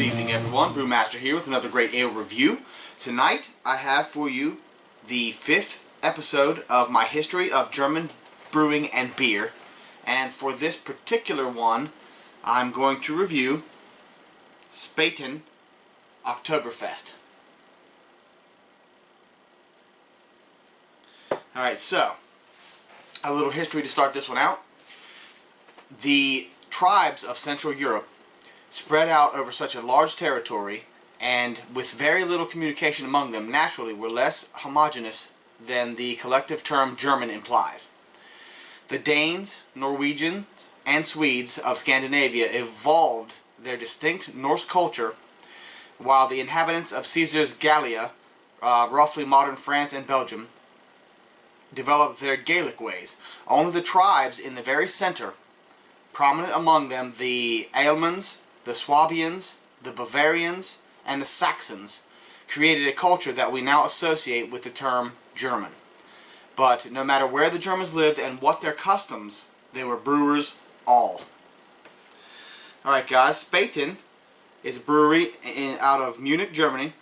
evening, everyone. Brewmaster here with another great ale review. Tonight I have for you the 5th episode of my history of German brewing and beer. And for this particular one, I'm going to review Spaten Oktoberfest. Alright, so a little history to start this one out. The tribes of Central Europe spread out over such a large territory and with very little communication among them naturally were less homogeneous than the collective term German implies. The Danes, Norwegians, and Swedes of Scandinavia evolved their distinct Norse culture, while the inhabitants of Caesar's Gallia, roughly modern France and Belgium, developed their Gaelic ways. Only the tribes in the very center, prominent among them the Alemans, the Swabians, the Bavarians, and the Saxons, created a culture that we now associate with the term German. But no matter where the Germans lived and what their customs, they were brewers all. Alright guys, Spaten is a brewery out of Munich, Germany.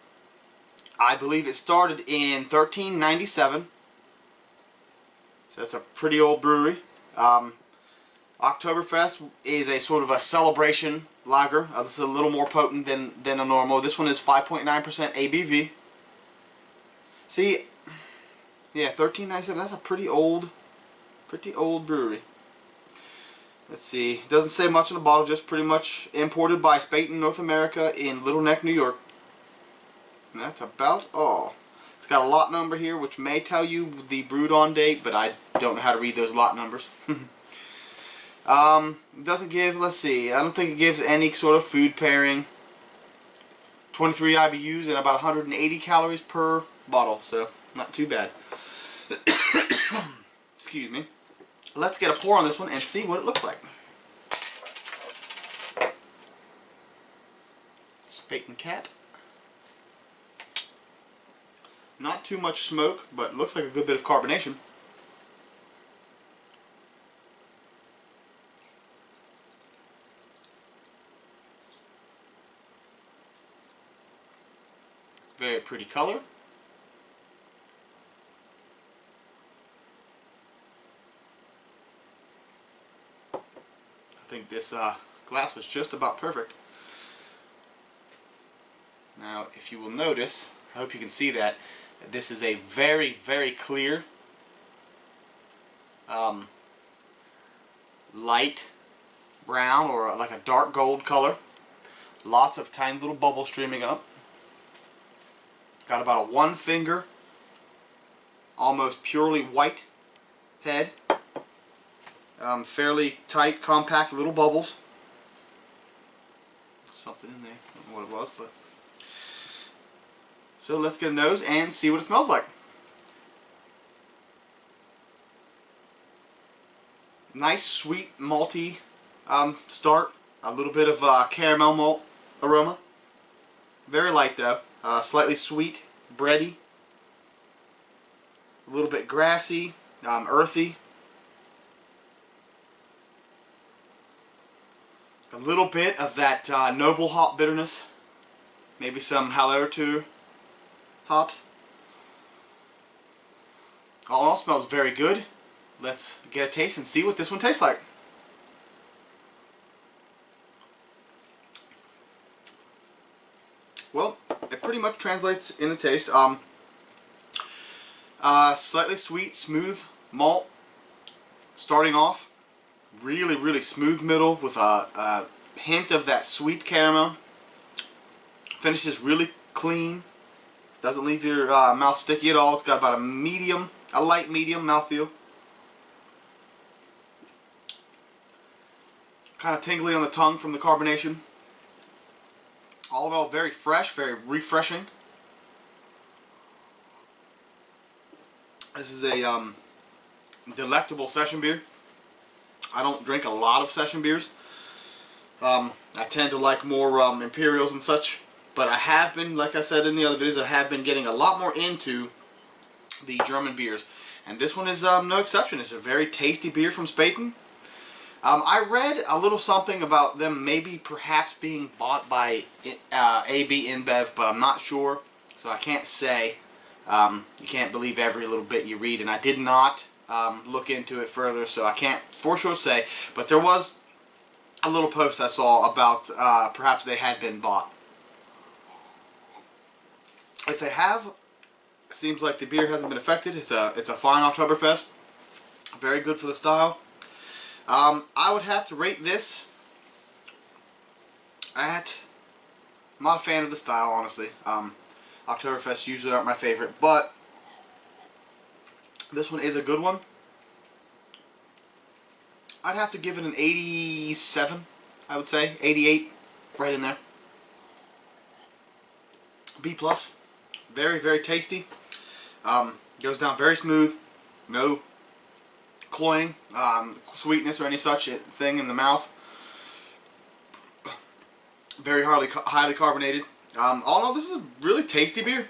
I believe it started in 1397. So that's a pretty old brewery. Oktoberfest is a sort of a celebration lager. This is a little more potent than a normal. This one is 5.9% ABV. See, yeah, 1397. That's a pretty old brewery. Let's see. It doesn't say much on the bottle. Just pretty much imported by Spaten, North America, in Little Neck, New York. And that's about all. It's got a lot number here, which may tell you the brewed on date, but I don't know how to read those lot numbers. It doesn't give, let's see, I don't think it gives any sort of food pairing. 23 IBUs and about 180 calories per bottle, so not too bad. Excuse me. Let's get a pour on this one and see what it looks like. Spaten cap. Not too much smoke, but looks like a good bit of carbonation. Very pretty color. I think this glass was just about perfect. Now, if you will notice, I hope you can see that, this is a very, very clear, light brown or like a dark gold color. Lots of tiny little bubbles streaming up. Got about a 1 finger, almost purely white head. Fairly tight, compact little bubbles. Something in there, I don't know what it was, but. So let's get a nose and see what it smells like. Nice, sweet, malty start. A little bit of caramel malt aroma. Very light though. Slightly sweet, bready, a little bit grassy, earthy, a little bit of that noble hop bitterness, maybe some Hallertau hops. All smells very good. Let's get a taste and see what this one tastes like. Well, it pretty much translates in the taste. Slightly sweet, smooth malt starting off. Really, really smooth middle with a hint of that sweet caramel. Finishes really clean. Doesn't leave your mouth sticky at all. It's got about a light medium mouthfeel. Kind of tingly on the tongue from the carbonation. All in all, very fresh, very refreshing. This is a delectable session beer. I don't drink a lot of session beers. I tend to like more Imperials and such. But I have been, like I said in the other videos, I have been getting a lot more into the German beers. And this one is no exception. It's a very tasty beer from Spaten. I read a little something about them maybe perhaps being bought by AB InBev, but I'm not sure, so I can't say. You can't believe every little bit you read, and I did not look into it further, so I can't for sure say. But there was a little post I saw about perhaps they had been bought. If they have, seems like the beer hasn't been affected. It's a fine Oktoberfest, very good for the style. I would have to rate this at. I'm not a fan of the style, honestly. Oktoberfest usually aren't my favorite, but this one is a good one. I'd have to give it an 87, I would say. 88, right in there. B+. Very, very tasty. Goes down very smooth. No cloying, sweetness or any such thing in the mouth. Very highly carbonated. All in all, this is a really tasty beer.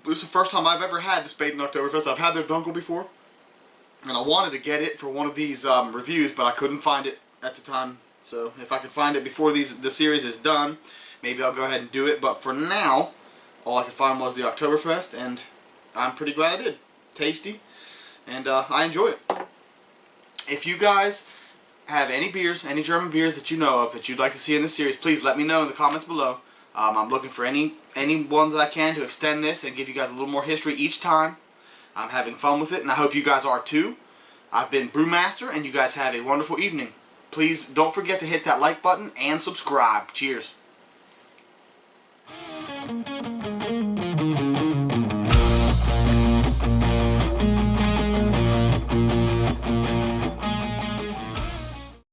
This is the first time I've ever had the Spaten Oktoberfest. I've had their Dunkel before, and I wanted to get it for one of these reviews, but I couldn't find it at the time. So if I can find it before the series is done, maybe I'll go ahead and do it. But for now, all I could find was the Oktoberfest, and I'm pretty glad I did. Tasty, and I enjoy it. If you guys have any beers, any German beers that you know of that you'd like to see in this series, please let me know in the comments below. I'm looking for any ones that I can to extend this and give you guys a little more history each time. I'm having fun with it, and I hope you guys are too. I've been Brewmaster, and you guys have a wonderful evening. Please don't forget to hit that like button and subscribe. Cheers.